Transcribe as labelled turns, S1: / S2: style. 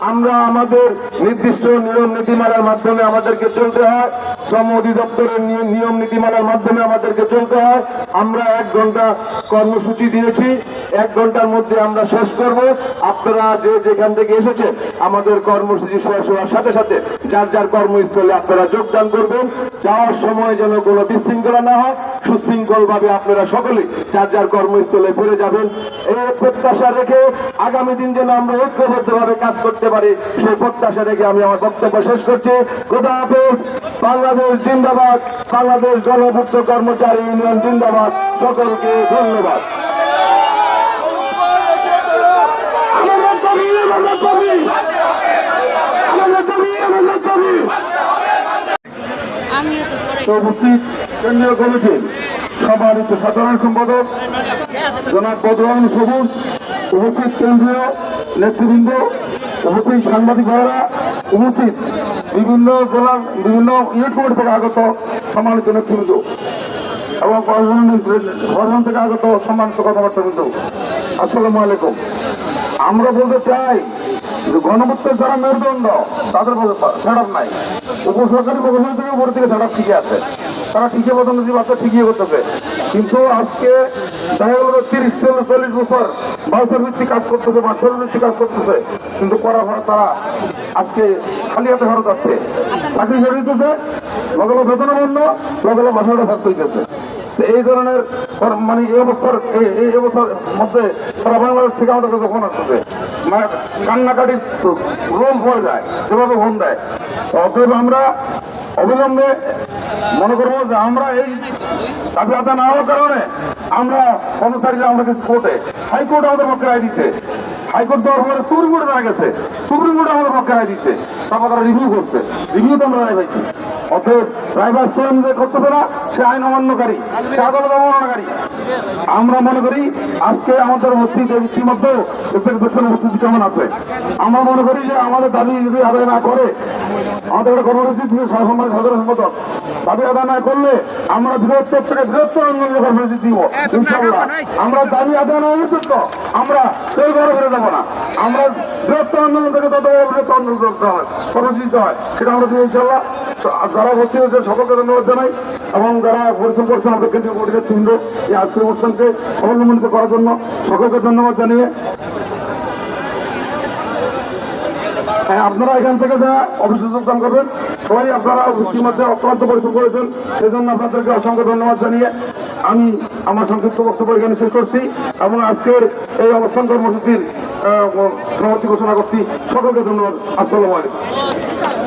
S1: আমরা আমাদের নির্দিষ্ট নিয়ম নীতিমালার মাধ্যমে আমাদেরকে চলতে হয়, শ্রম অধিদপ্তরের নিয়ম নীতিমালার মাধ্যমে আমাদেরকে চলতে হয়। আমরা 1 ঘন্টা কর্মসূচি দিয়েছি, 1 ঘন্টার মধ্যে আমরা শেষ করব। আপনারা যে যেখান থেকে এসেছেন আমাদের কর্মসূচি শেষ হওয়ার সাথে সাথে যার যার কর্মস্থলে আপনারা যোগদান করবেন। যাওয়ার সময় যেন কোনো বিশৃঙ্খলা না হয়, সুশৃঙ্খল ভাবে আপনারা সকলে যার যার কর্মস্থলে ফিরে যাবেন। এই প্রত্যাশা রেখে আগামী দিন যেন আমরা ঐক্যবদ্ধভাবে কাজ করতে পারি, সেই প্রত্যাশা রেখে আমি আমার বক্তব্য শেষ করছি। খোদা হাফেজ। বাংলাদেশ জিন্দাবাদ, বাংলাদেশ গণপূর্ত কর্মচারী ইউনিয়ন জিন্দাবাদ। সকলকে ধন্যবাদ। উপস্থিত কেন্দ্রীয় কমিটির সম্মানিত সাধারণ সম্পাদক জনাব বদরুল সবুজ, উপস্থিত কেন্দ্রীয় নেতৃবৃন্দ, উপস্থিত সাংবাদিক ভাইরা, উপস্থিত বিভিন্ন জেলার বিভিন্ন ইউনিট কমিটি থেকে আগত সম্মানিত নেতৃবৃন্দ এবং প্রশাসন থেকে আগত সম্মানিত কথাবার্তাবৃন্দ, আসসালামু আলাইকুম। আমরা বলতে চাই যে গণপূর্তের যারা মেরুদণ্ড তাদের সেটআপ নাই, উপসরকারি প্রশাসন থেকে উপর থেকে সেটআপ ঠিকই আছে, তারা ঠিকই পদোন্নতি বাচ্চা ঠিকই করতেছে। কিন্তু আজকে দেখা গেল 30-40 বছর বাউসের ভিত্তিক কাজ করতেছে, বাচ্চার ভিত্তিক কাজ করতেছে, কিন্তু করার পরে তারা আজকে খালি হাতে ফেরত যাচ্ছে, চাকরি ছেড়ে দিতেছে, লগে বেতনও বন্ধ, লগে বাসাটা থাকতে হইতেছে। এই ধরনের মানে এই অবস্থার মধ্যে সারা বাংলাদেশ থেকে আমাদের কাছে ফোন আসতেছে, কান্নাকাটির রোল পড়ে যায়, যেভাবে ফোন দেয়। অতএব আমরা অবিলম্বে মনে করবো যে আমরা এই দাবি আদায় না হওয়ার কারণে আমরা কর্মচারীরা আমরা গেছি কোর্টে, হাইকোর্ট আমাদের পক্ষে রায় দিচ্ছে, হাইকোর্ট দেওয়ার পরে সুপ্রিম কোর্টে জানা গেছে, সুপ্রিম কোর্টে আমাদের পক্ষে রায় দিচ্ছে, তারপর তারা রিভিউ করছে, রিভিউতে আমরা রায় পাইছি। অতএব রায় বাস্তবায়ন করতেছে না, সে আইন অমান্যকারী, সে আদালত অবমাননাকারী। আমরা মনে করি আজকে আমাদের উপস্থিত ইতিমধ্যে দেশের উপস্থিতি কেমন আছে, আমরা মনে করি যে আমাদের দাবি যদি আদায় না করে, আমাদের একটা কর্মসূচি দিয়ে সাধারণ সম্পাদক দাবি আদায় না করলে আমরা বৃহত্তর থেকে বৃহত্তর আন্দোলন কর্মসূচি দিব ইনশাআল্লাহ। আমরা দাবি আদায় না পর্যন্ত আমরা কেউ ঘরে ফিরে যাবো না। আমরা বৃহত্তর আন্দোলন থেকে তত বৃহত্তর আন্দোলন কর্মসূচি হয় সেটা আমরা দিব ইনশাআল্লাহ। যারা ভর্তি হয়েছে সকলকে ধন্যবাদ জানাই এবং যারা পরিশ্রম করছেন আমাদের কেন্দ্রীয় কমিটির চিহ্ন এই আজকের অনুষ্ঠানকে অবলম্বনিত করার জন্য সকলকে ধন্যবাদ জানিয়ে আপনারা এখান থেকে যা অফিসে যোগদান করবেন, সবাই আপনারা অফিসের মধ্যে অক্লান্ত পরিশ্রম করেছেন, সেই জন্য আপনাদেরকে অসংখ্য ধন্যবাদ জানিয়ে আমি আমার সংক্ষিপ্ত বক্তব্য এখানে শেষ করছি এবং আজকের এই অবস্থান কর্মসূচির সমাপ্তি ঘোষণা করছি। সকলকে ধন্যবাদ। আসসালামু আলাইকুম।